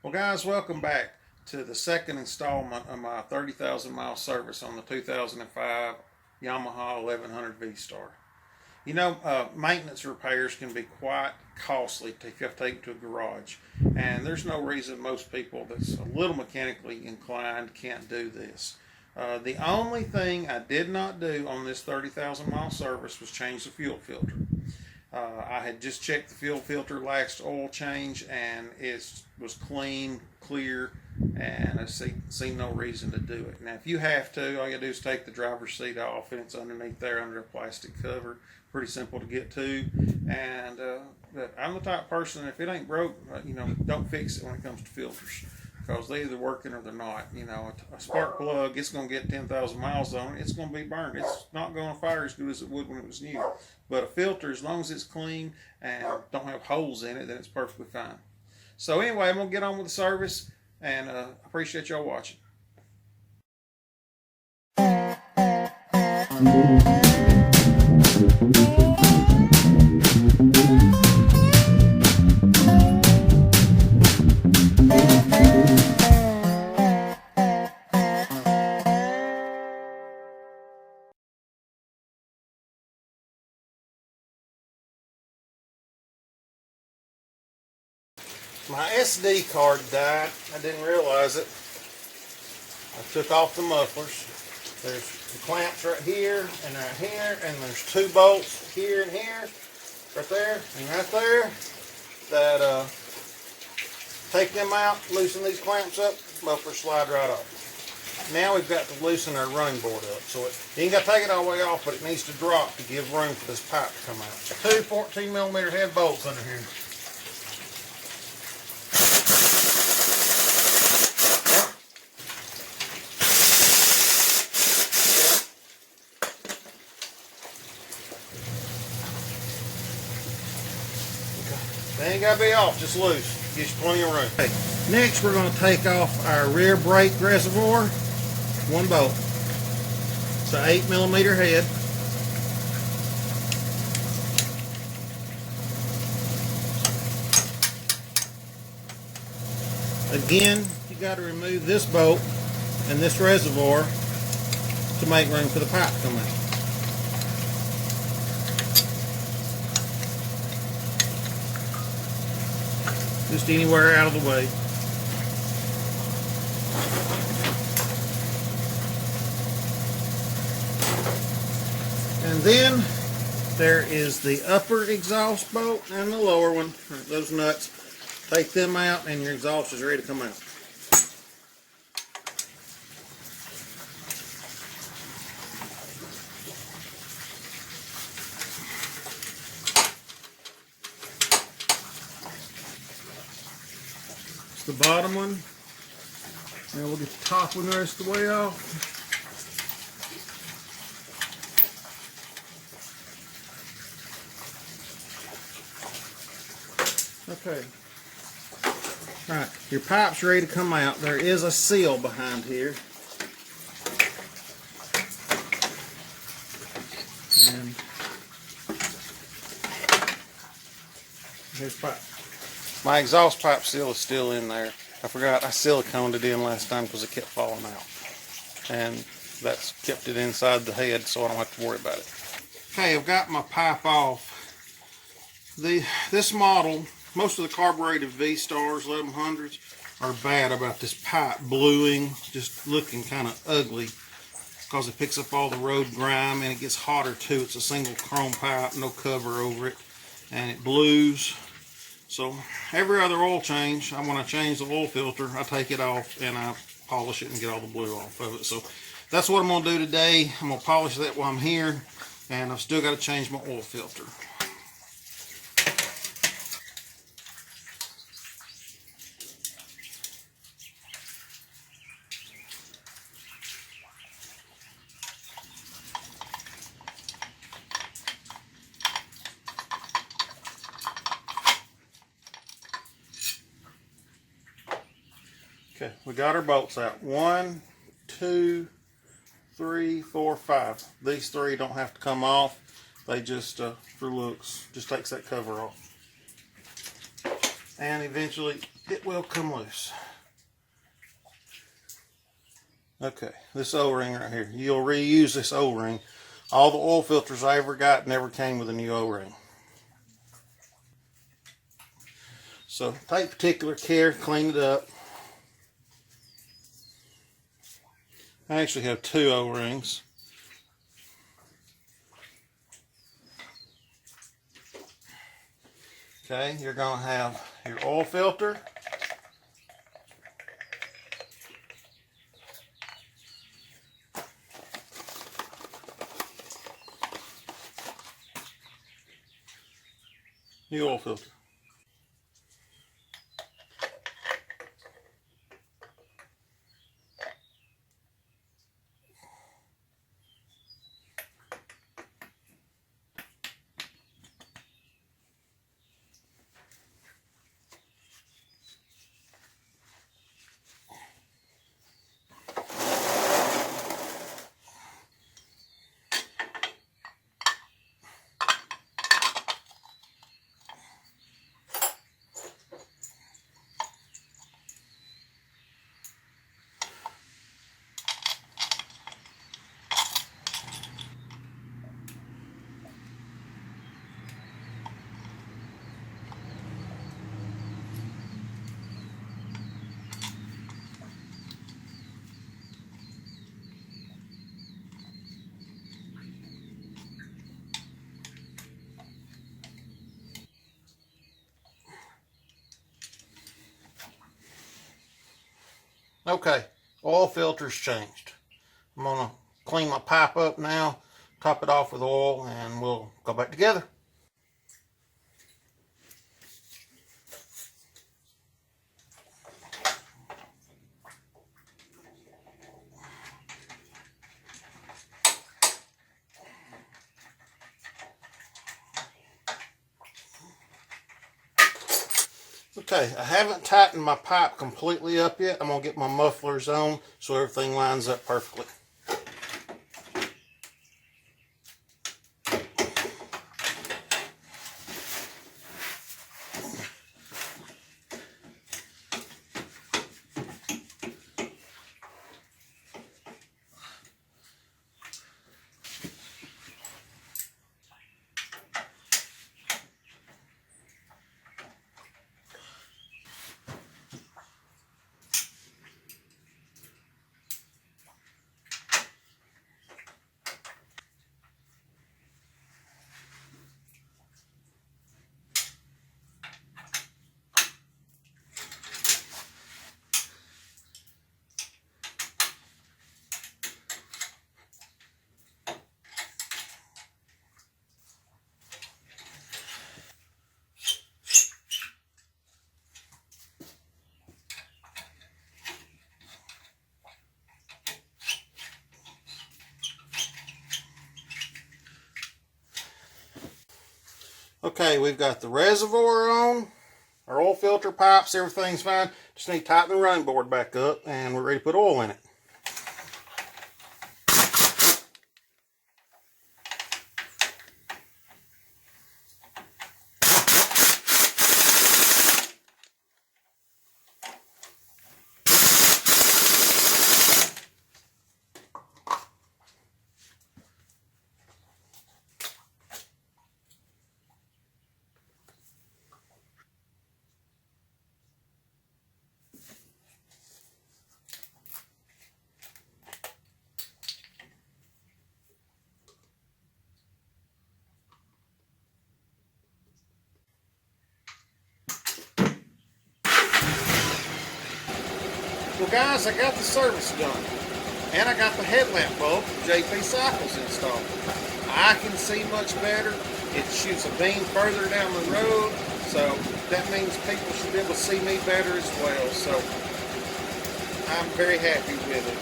Well guys, welcome back to the second installment of my 30,000 mile service on the 2005 Yamaha 1100 Vstar. You know, maintenance repairs can be quite costly if you have to take it to a garage, and there's no reason most people that's a little mechanically inclined can't do this. The only thing I did not do on this 30,000 mile service was change the fuel filter. I had just checked the fuel filter last oil change, and it was clean, clear, and I see no reason to do it. Now, if you have to, all you do is take the driver's seat off, and it's underneath there under a plastic cover. Pretty simple to get to. And but I'm the type of person, if it ain't broke, don't fix it when it comes to filters, because they're either working or they're not. You know, a spark plug, it's going to get 10,000 miles on it, it's going to be burned. It's not going to fire as good as it would when it was new. But a filter, as long as it's clean and don't have holes in it, then it's perfectly fine. So anyway, I'm going to get on with the service, and appreciate y'all watching. My SD card died. I didn't realize it. I took off the mufflers. There's the clamps right here and right here, and there's two bolts here and here, right there and right there, that take them out, loosen these clamps up, mufflers slide right off. Now we've got to loosen our running board up. So you ain't got to take it all the way off, but it needs to drop to give room for this pipe to come out. Two 14mm head bolts under here. They ain't got to be off, just loose. Gives you plenty of room. Okay. Next, we're going to take off our rear brake reservoir. One bolt. It's an 8mm head. Again, you got to remove this bolt and this reservoir to make room for the pipe to come out. Just anywhere out of the way. And then there is the upper exhaust bolt and the lower one. Those nuts. Take them out and your exhaust is ready to come out. The bottom one. Now we'll get the top one the rest of the way off. Okay. Alright, your pipe's ready to come out. There is a seal behind here. And here's pipe. My exhaust pipe seal is still in there. I forgot I siliconed it in last time because it kept falling out. And that's kept it inside the head so I don't have to worry about it. Okay, I've got my pipe off. This model, most of the carbureted Vstars, 1100s, are bad about this pipe bluing, just looking kind of ugly because it picks up all the road grime and it gets hotter too. It's a single chrome pipe, no cover over it, and it blues. So every other oil change, I want to change the oil filter, I take it off and I polish it and get all the blue off of it. So that's what I'm going to do today. I'm going to polish that while I'm here, and I've still got to change my oil filter. Okay, we got our bolts out. 1, 2, 3, 4, 5. These three don't have to come off. They just, for looks, just takes that cover off. And eventually it will come loose. Okay, this O-ring right here. You'll reuse this O-ring. All the oil filters I ever got never came with a new O-ring. So take particular care, clean it up. I actually have 2 O-rings. Okay, you're going to have your oil filter. The oil filter. Okay, oil filter's changed. I'm going to clean my pipe up now, top it off with oil, and we'll go back together. Okay, I haven't tightened my pipe completely up yet. I'm going to get my mufflers on so everything lines up perfectly. Okay, we've got the reservoir on, our oil filter pipes, everything's fine. Just need to tighten the running board back up and we're ready to put oil in it. Well guys, I got the service done. And I got the headlamp bulb from JP Cycles installed. I can see much better. It shoots a beam further down the road. So that means people should be able to see me better as well. So I'm very happy with it.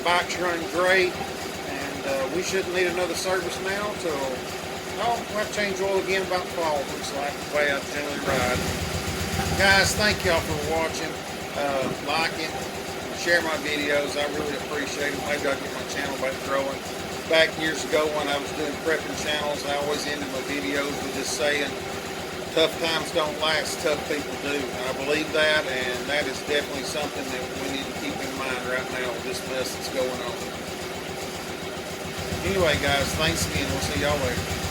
Bike's running great. And we shouldn't need another service now till, we'll have to change oil again about fall. Looks like the way I generally ride. Guys, thank y'all for watching. Like it, share my videos. I really appreciate it. Maybe I'll get my channel back growing. Back years ago when I was doing prepping channels, I always ended my videos with just saying, Tough times don't last, tough people do. And I believe that, and that is definitely something that we need to keep in mind right now with this mess that's going on. Anyway, guys, thanks again. We'll see y'all later.